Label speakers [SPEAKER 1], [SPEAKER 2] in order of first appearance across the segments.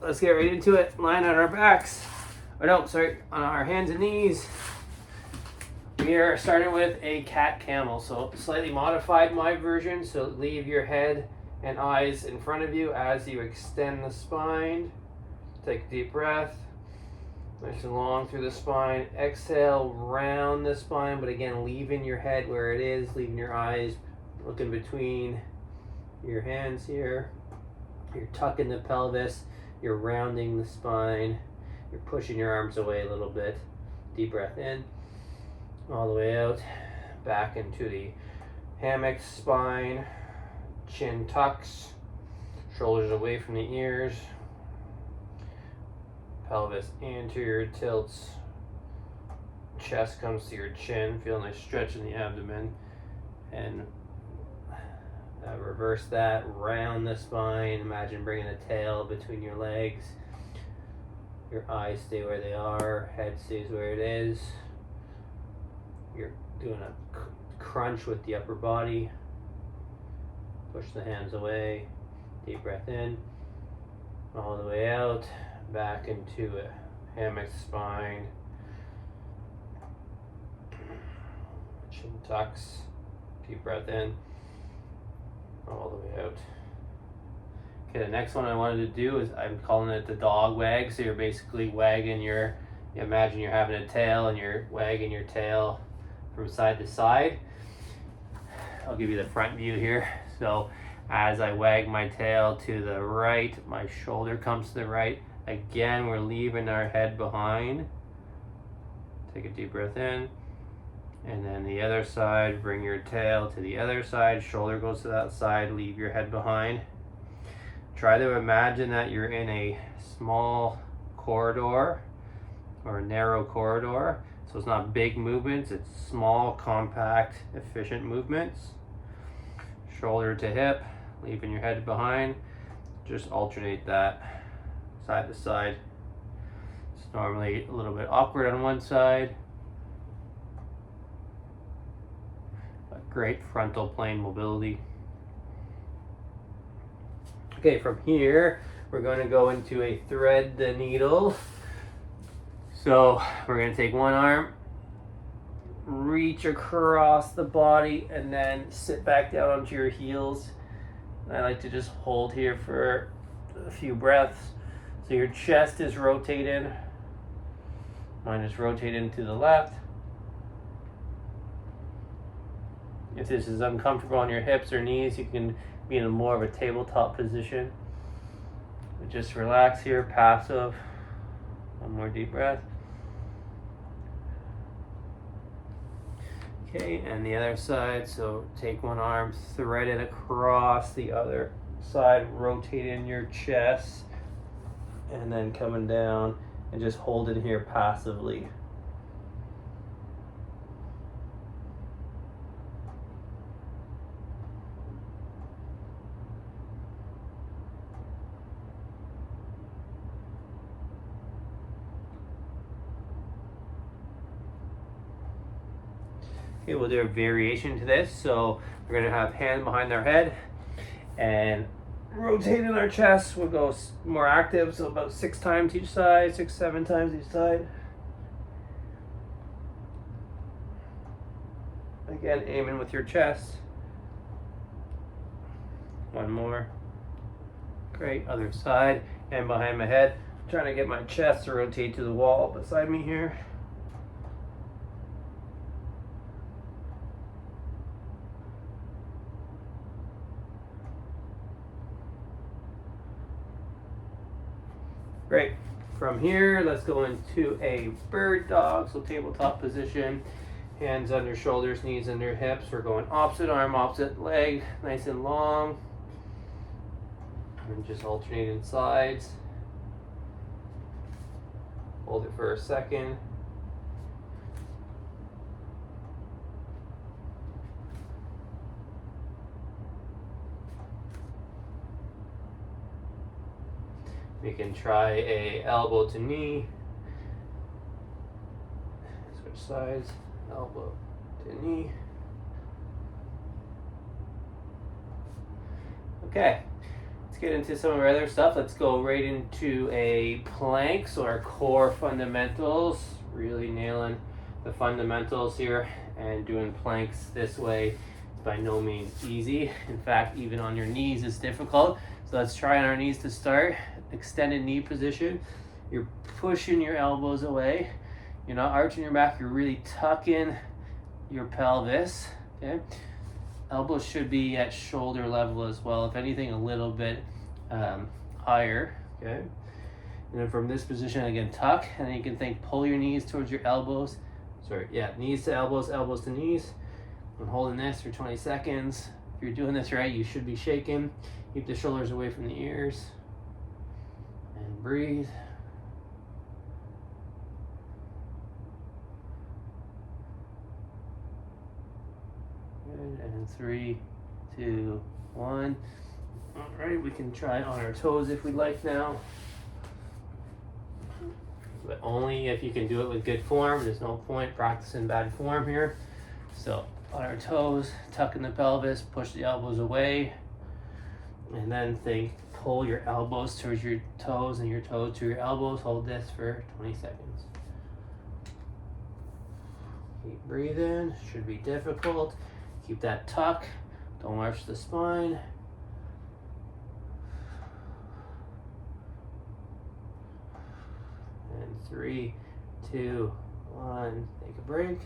[SPEAKER 1] Let's get right into it. Lying on our backs. Or no, sorry, on our hands and knees. We are starting with a cat camel. So slightly modified my version. So leave your head and eyes in front of you as you extend the spine. Take a deep breath. Nice and long through the spine. Exhale, round the spine, but again, leaving your head where it is, leaving your eyes looking between your hands here. You're tucking the pelvis. You're rounding the spine. You're pushing your arms away a little bit. Deep breath in. All the way out. Back into the hammock spine. Chin tucks. Shoulders away from the ears. Pelvis anterior tilts. Chest comes to your chin. Feel a nice stretch in the abdomen. And reverse that, round the spine. Imagine bringing a tail between your legs. Your eyes stay where they are, head stays where it is. You're doing a crunch with the upper body. Push the hands away. Deep breath in. All the way out. Back into a hammock spine. Chin tucks. Deep breath in. All the way out. Okay, the next one I wanted to do is, I'm calling it the dog wag. So you're basically wagging your, imagine you're having a tail and you're wagging your tail from side to side. I'll give you the front view here. So as I wag my tail to the right, my shoulder comes to the right. Again, we're leaving our head behind. Take a deep breath in. And then the other side, bring your tail to the other side, shoulder goes to that side, leave your head behind. Try to imagine that you're in a small corridor or a narrow corridor. So it's not big movements, it's small, compact, efficient movements. Shoulder to hip, leaving your head behind. Just alternate that side to side. It's normally a little bit awkward on one side. Great frontal plane mobility. Okay, from here, we're going to go into a thread the needle. So we're going to take one arm, reach across the body, and then sit back down onto your heels. I like to just hold here for a few breaths. So your chest is rotating. Mine is rotating to the left. If this is uncomfortable on your hips or knees, you can be in more of a tabletop position. But just relax here, passive. One more deep breath. Okay, and the other side. So take one arm, thread it across the other side, rotating your chest, and then coming down and just hold it here passively. Okay, we'll do a variation to this. So we're going to have hand behind our head and rotating our chest. We'll go more active, so about 6 times each side, 6, 7 times each side. Again, aiming with your chest. One more. Great, other side, and behind my head. I'm trying to get my chest to rotate to the wall beside me here. Great. From here, let's go into a bird dog. So tabletop position, hands under shoulders, knees under hips. We're going opposite arm, opposite leg, nice and long. And just alternating sides. Hold it for a second. We can try a elbow to knee. Switch sides, elbow to knee. Okay, let's get into some of our other stuff. Let's go right into a plank. So our core fundamentals, really nailing the fundamentals here, and doing planks this way is by no means easy. In fact, even on your knees is difficult. So let's try on our knees to start. Extended knee position. You're pushing your elbows away. You're not arching your back, you're really tucking your pelvis, okay? Elbows should be at shoulder level as well, if anything a little bit higher, okay? And then from this position, again, tuck, and then you can think, pull your knees towards your elbows. Knees to elbows, elbows to knees. I'm holding this for 20 seconds. If you're doing this right, you should be shaking. Keep the shoulders away from the ears. And breathe. Good, and 3, 2, 1. All right, we can try on our toes if we'd like now. But only if you can do it with good form. There's no point practicing bad form here. So on our toes, tucking the pelvis, push the elbows away. And then think, pull your elbows towards your toes and your toes to your elbows. Hold this for 20 seconds. Keep breathing, should be difficult. Keep that tuck, don't arch the spine. And 3, 2, 1, take a break.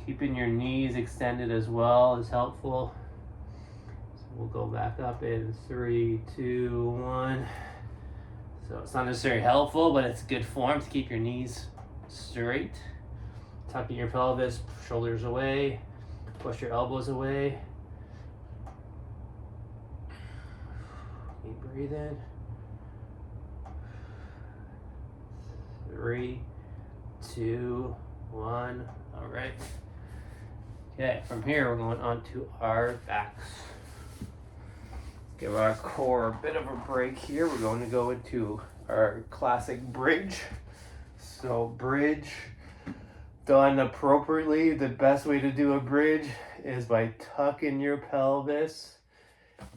[SPEAKER 1] Keeping your knees extended as well is helpful. So we'll go back up in 3, 2, 1. So it's not necessarily helpful, but it's good form to keep your knees straight. Tucking your pelvis, shoulders away, push your elbows away. Keep breathing. 3, 2, 1. All right. Okay, from here we're going on to our backs. Give our core a bit of a break here. We're going to go into our classic bridge. So bridge done appropriately, the best way to do a bridge is by tucking your pelvis.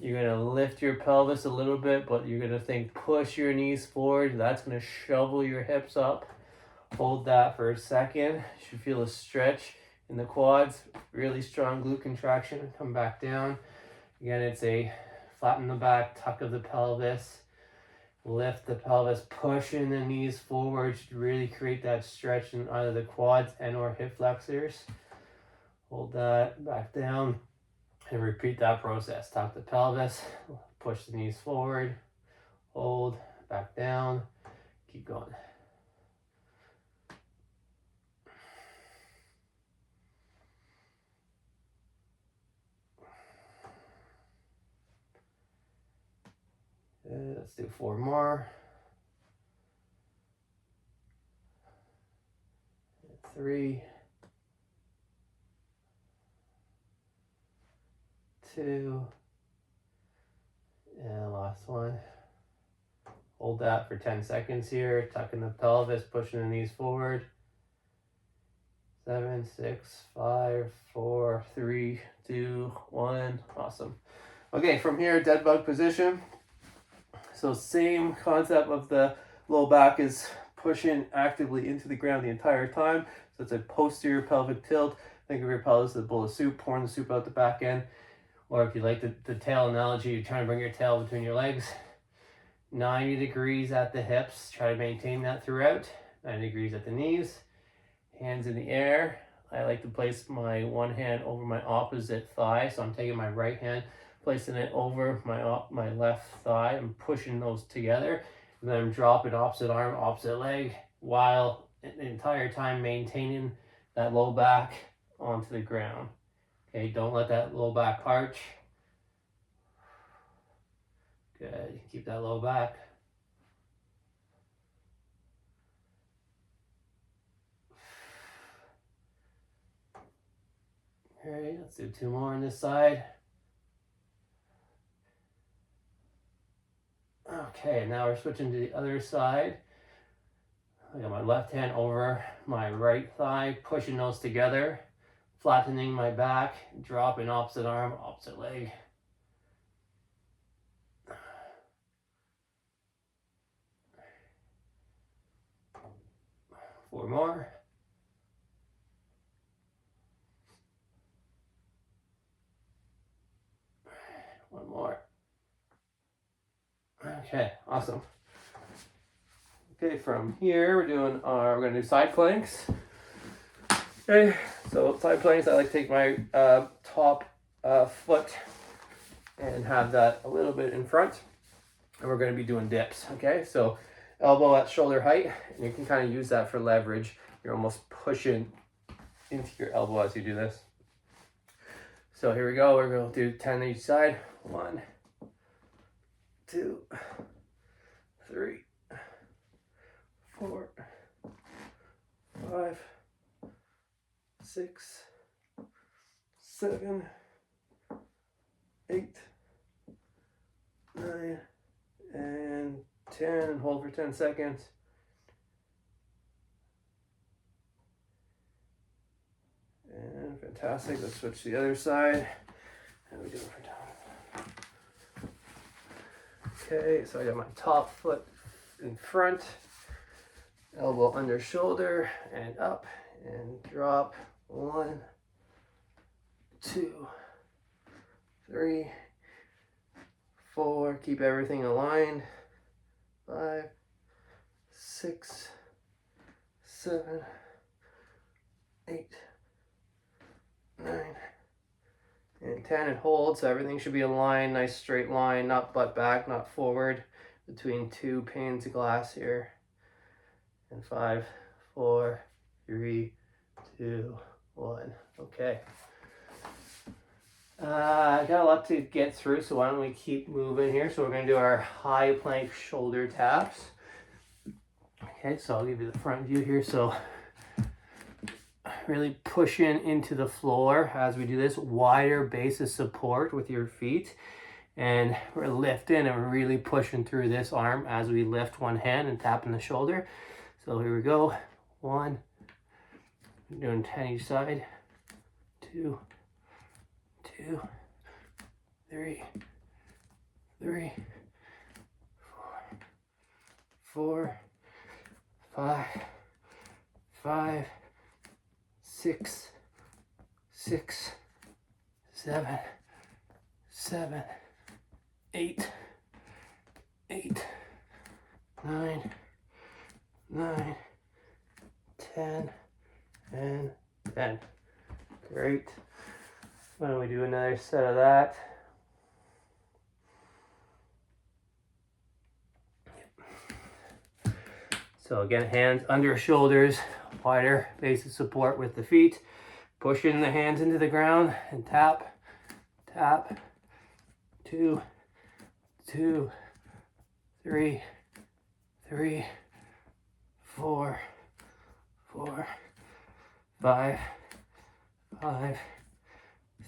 [SPEAKER 1] You're going to lift your pelvis a little bit, but you're going to think push your knees forward. That's going to shovel your hips up. Hold that for a second. You should feel a stretch in the quads, really strong glute contraction. Come back down. Again, it's a flatten the back, tuck of the pelvis. Lift the pelvis, pushing the knees forward to really create that stretch in either the quads and or hip flexors. Hold that back down and repeat that process. Tuck the pelvis, push the knees forward, hold, back down, keep going. Let's do 4 more. 3, 2, and last one. Hold that for 10 seconds here, tucking the pelvis, pushing the knees forward. 7, 6, 5, 4, 3, 2, 1. Awesome. Okay, from here, dead bug position. So same concept of the low back is pushing actively into the ground the entire time. So it's a posterior pelvic tilt. Think of your pelvis as a bowl of soup, pouring the soup out the back end. Or if you like the tail analogy, you're trying to bring your tail between your legs. 90 degrees at the hips. Try to maintain that throughout. 90 degrees at the knees. Hands in the air. I like to place my one hand over my opposite thigh. So I'm taking my right hand, placing it over my left thigh. I'm pushing those together. And then I'm dropping opposite arm, opposite leg, while the entire time maintaining that low back onto the ground. Okay, don't let that low back arch. Good, keep that low back. All right, let's do 2 more on this side. Okay, now we're switching to the other side. I got my left hand over my right thigh, pushing those together, flattening my back, dropping opposite arm, opposite leg. 4 more. One more. Okay, awesome. Okay, from here we're gonna do side planks. Okay, so side planks, I like to take my top foot and have that a little bit in front, and we're gonna be doing dips. Okay, so elbow at shoulder height, and you can kind of use that for leverage. You're almost pushing into your elbow as you do this. So here we go. We're going to do 10 each side. 1, 2, 3, 4, 5, 6, 7, 8, 9, and 10. And hold for 10 seconds. And fantastic. Let's switch to the other side. And we do it for down. Okay, so I got my top foot in front, elbow under shoulder, and up and drop. 1, 2, 3, 4. Keep everything aligned. 5, 6, 7, 8, 9, and 10, and hold. So everything should be aligned, nice straight line, not butt back, not forward, between 2 panes of glass here. And 5, 4, 3, 2, 1. Okay. I got a lot to get through, so why don't we keep moving here? So we're going to do our high plank shoulder taps. Okay, so I'll give you the front view here. So really pushing into the floor as we do this, wider base of support with your feet, and we're lifting and we're really pushing through this arm as we lift one hand and tapping the shoulder. So here we go. 1, doing 10 each side. 2, 2, 3, 3, 4, 5, 5, 6, 6, 7, 7, 8, 8, 9, 9, 10, and 10. Great. Why don't we do another set of that? So again, hands under shoulders, wider base of support with the feet, pushing the hands into the ground and tap, tap. 2, 2, 3, 3, 4, 4, 5, 5,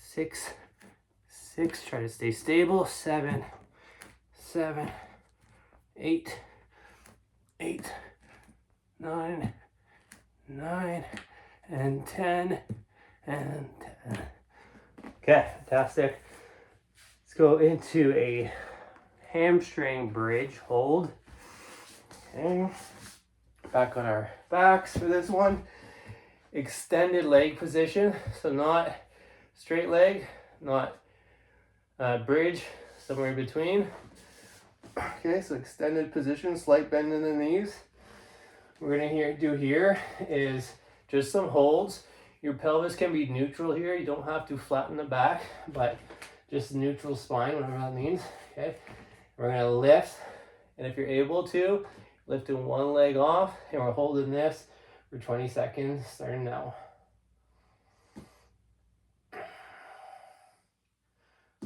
[SPEAKER 1] 6, 6. Try to stay stable. 7, 7, 8, 8, 9, 9, and 10, and 10. Okay, fantastic. Let's go into a hamstring bridge hold. Okay, back on our backs for this one. Extended leg position, so not straight leg, not bridge, somewhere in between. Okay, so extended position, slight bend in the knees. What we're gonna do here is just some holds. Your pelvis can be neutral here. You don't have to flatten the back, but just neutral spine, whatever that means. Okay, we're gonna lift, and if you're able to, lifting one leg off, and we're holding this for 20 seconds, starting now.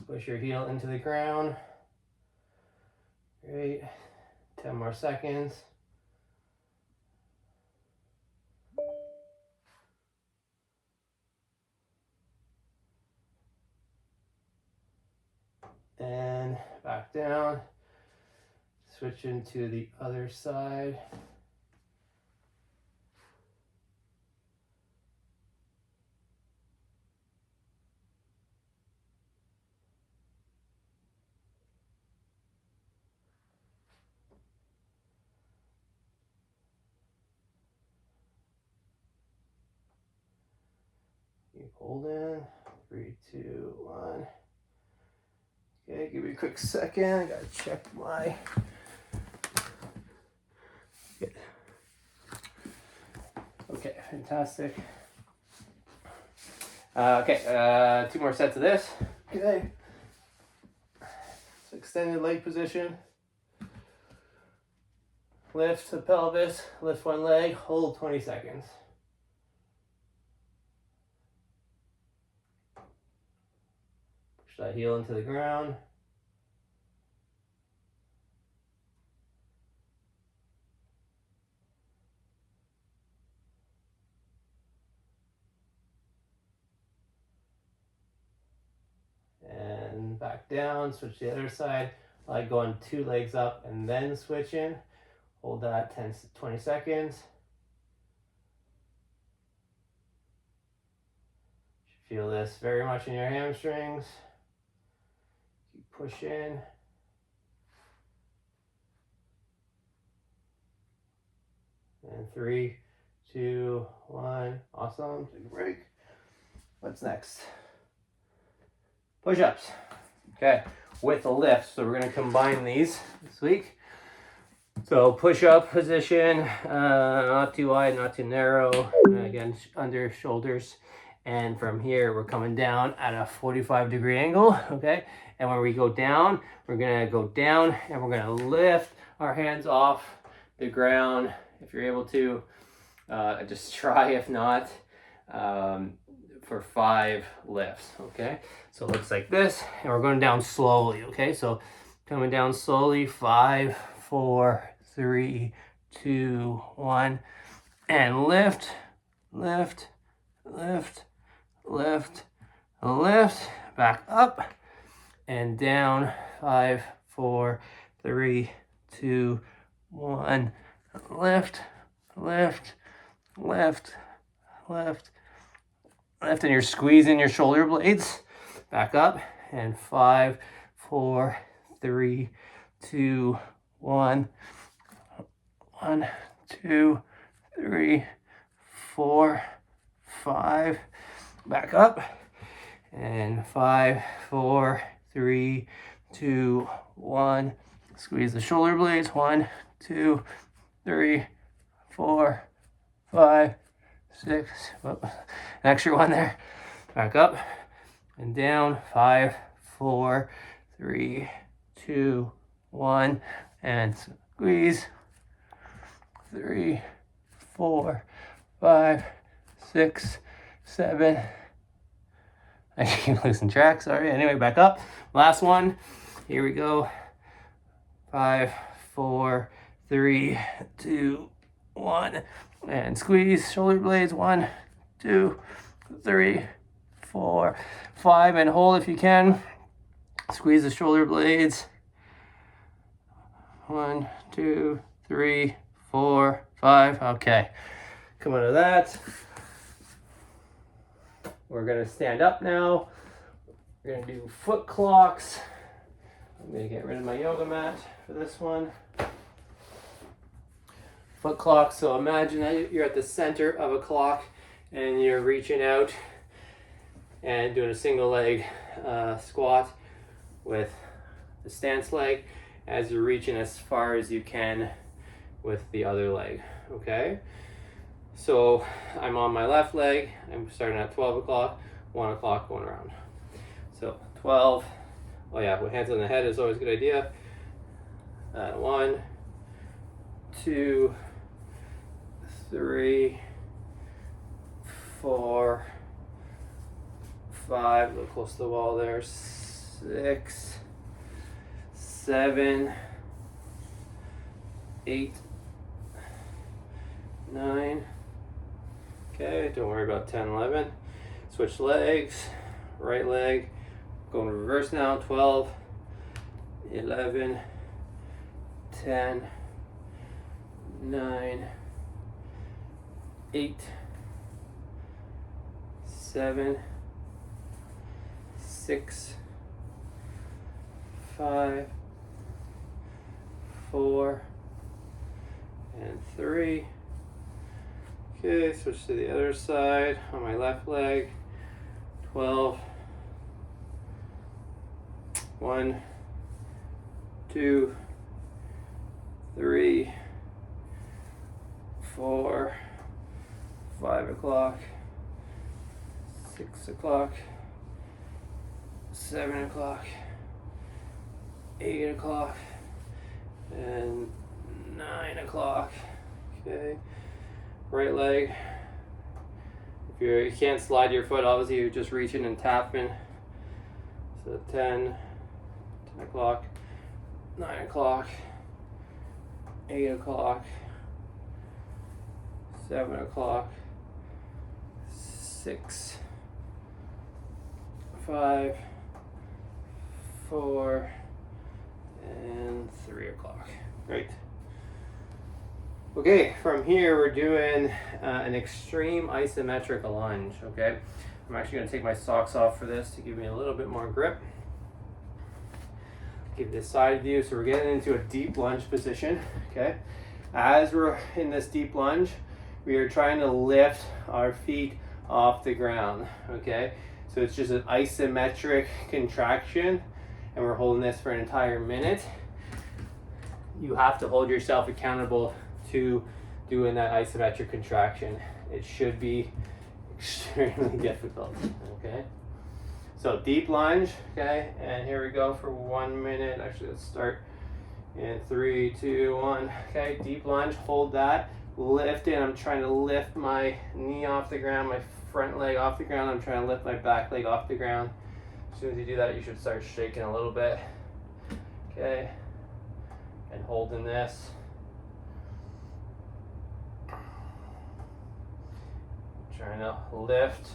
[SPEAKER 1] Push your heel into the ground. Great. 10 more seconds. And back down. Switching to the other side. Keep holding. 3, 2, 1. Okay, give me a quick second. I gotta check my. Good. Okay, fantastic. Okay, 2 more sets of this. Okay. So extended leg position. Lift the pelvis, lift one leg, hold 20 seconds. Push that heel into the ground. And back down, switch to the other side. I like going 2 legs up and then switch in. Hold that 10 to 20 seconds. You should feel this very much in your hamstrings. Keep pushing. And 3, 2, 1. Awesome. Take a break. What's next? Push-ups. Okay, with a lift. So we're going to combine these this week. So push-up position, not too wide, not too narrow. Again, under shoulders. And from here, we're coming down at a 45-degree angle, okay? And when we go down, we're gonna go down and we're gonna lift our hands off the ground. If you're able to, just try, if not, for 5 lifts, okay? So it looks like this, and we're going down slowly, okay? So coming down slowly, 5, 4, 3, 2, 1, and lift, lift, lift, lift, lift, back up and down, 5, 4, 3, 2, 1, lift, lift, lift, lift, lift, and you're squeezing your shoulder blades, back up, and 5, 4, 3, 2, 1, 1, 2, 3, 4, 5, back up, and 5, 4, 3, 2, 1, squeeze the shoulder blades, 1, 2, 3, 4, 5, 6, an extra one there, back up, and down, 5, 4, 3, 2, 1, and squeeze, 3, 4, 5, 6, 7. I keep losing track, sorry. Anyway, back up. Last one. Here we go. 5, 4, 3, 2, 1. And squeeze shoulder blades. 1, 2, 3, 4, 5. And hold if you can. Squeeze the shoulder blades. 1, 2, 3, 4, 5. Okay. Come out of that. We're going to stand up now. We're going to do foot clocks. I'm going to get rid of my yoga mat for this one. Foot clocks. So imagine that you're at the center of a clock and you're reaching out and doing a single leg squat with the stance leg as you're reaching as far as you can with the other leg. Okay? So I'm on my left leg. I'm starting at 12 o'clock, 1 o'clock, going around. So 12. Oh yeah, with hands on the head is always a good idea. 1, 2, 3, 4, 5. A little close to the wall there. 6, 7, 8, 9. Okay, don't worry about 10, 11. Switch legs, right leg, going reverse now, 12, 11, 10, 9, 8, 7, 6, 5, 4, and 3. Okay, switch to the other side on my left leg. 12. 1, 2, 3, 4, 5 o'clock, 6 o'clock, 7 o'clock, 8 o'clock, and 9 o'clock. Okay, right leg. If you can't slide your foot, obviously you're just reaching and tapping. So 10 o'clock, 9 o'clock, 8 o'clock, 7 o'clock, 6, 5, 4, and 3 o'clock. Great. Okay, from here we're doing an extreme isometric lunge, okay? I'm actually going to take my socks off for this to give me a little bit more grip. Give this side view. So we're getting into a deep lunge position, okay? As we're in this deep lunge, we are trying to lift our feet off the ground, okay? So it's just an isometric contraction, and we're holding this for an entire minute. You have to hold yourself accountable to doing that isometric contraction. It should be extremely difficult, okay? So deep lunge, okay? And here we go for 1 minute. Actually, let's start in 3, 2, 1. Okay, deep lunge, hold that. Lift it. I'm trying to lift my knee off the ground, my front leg off the ground. I'm trying to lift my back leg off the ground. As soon as you do that, you should start shaking a little bit. Okay, and holding this. Trying to lift,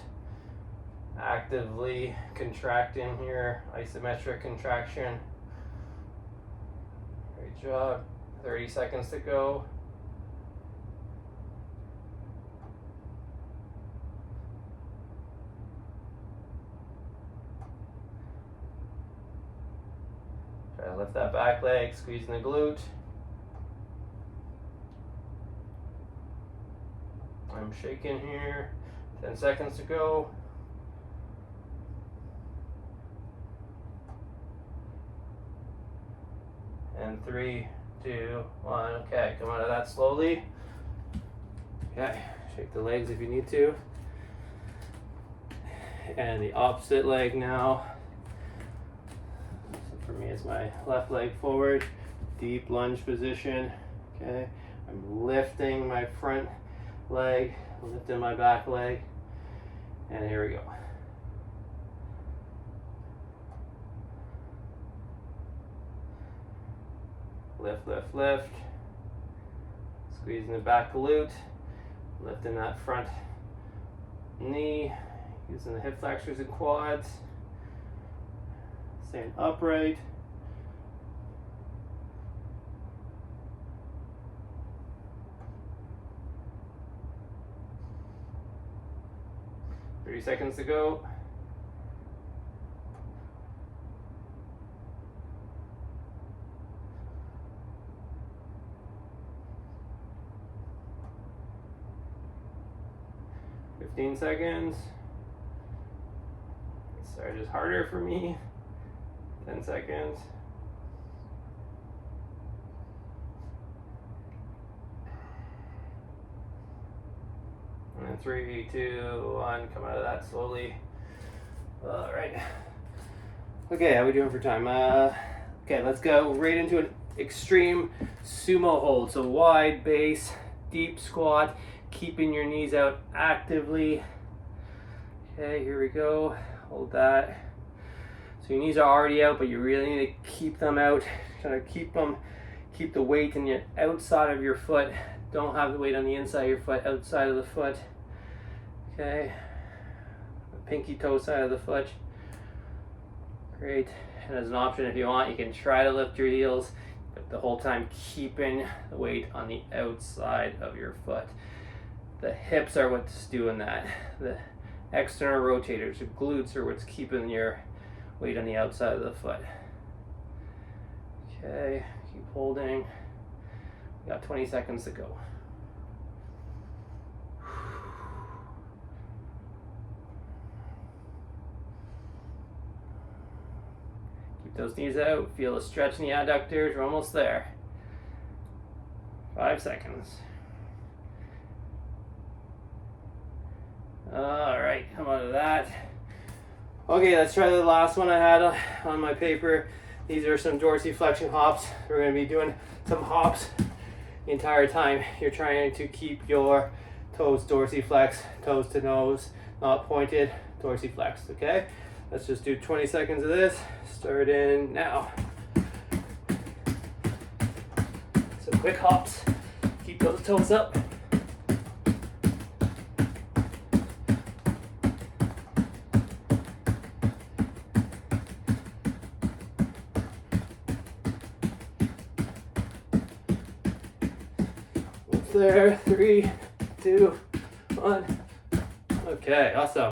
[SPEAKER 1] actively contracting here, isometric contraction. Great job. 30 seconds to go. Try to lift that back leg, squeezing the glute. I'm shaking here. 10 seconds to go. And 3, 2, 1. Okay, come out of that slowly. Okay, shake the legs if you need to. And the opposite leg now. So for me, it's my left leg forward, deep lunge position. Okay, I'm lifting my front leg, lifting my back leg, and here we go. Lift, lift, lift. Squeezing the back glute, lifting that front knee, using the hip flexors and quads. Staying upright. Seconds to go. $15 seconds. Start is harder for me. 10 seconds. And 3, 2, 1, come out of that slowly. All right. Okay, how are we doing for time? Okay, let's go right into an extreme sumo hold. So wide base, deep squat, keeping your knees out actively. Okay, here we go. Hold that. So your knees are already out, but you really need to keep them out. Kind of keep the weight in the outside of your foot. Don't have the weight on the inside of your foot, outside of the foot. Okay, the pinky toe side of the foot. Great. And as an option, if you want, you can try to lift your heels, but the whole time keeping the weight on the outside of your foot. The hips are what's doing that. The external rotators, the glutes are what's keeping your weight on the outside of the foot. Okay, keep holding. We got 20 seconds to go. those knees out. Feel a stretch in the adductors. We're almost there. 5 seconds. All right, come on to that. Okay, let's try the last one I had on my paper. These are some dorsiflexion hops. We're going to be doing some hops the entire time. You're trying to keep your toes dorsiflex, toes to nose, not pointed, dorsiflex, okay? Let's just do 20 seconds of this. Start in now. Some quick hops. Keep those toes up. There, 3, 2, 1. Okay, awesome.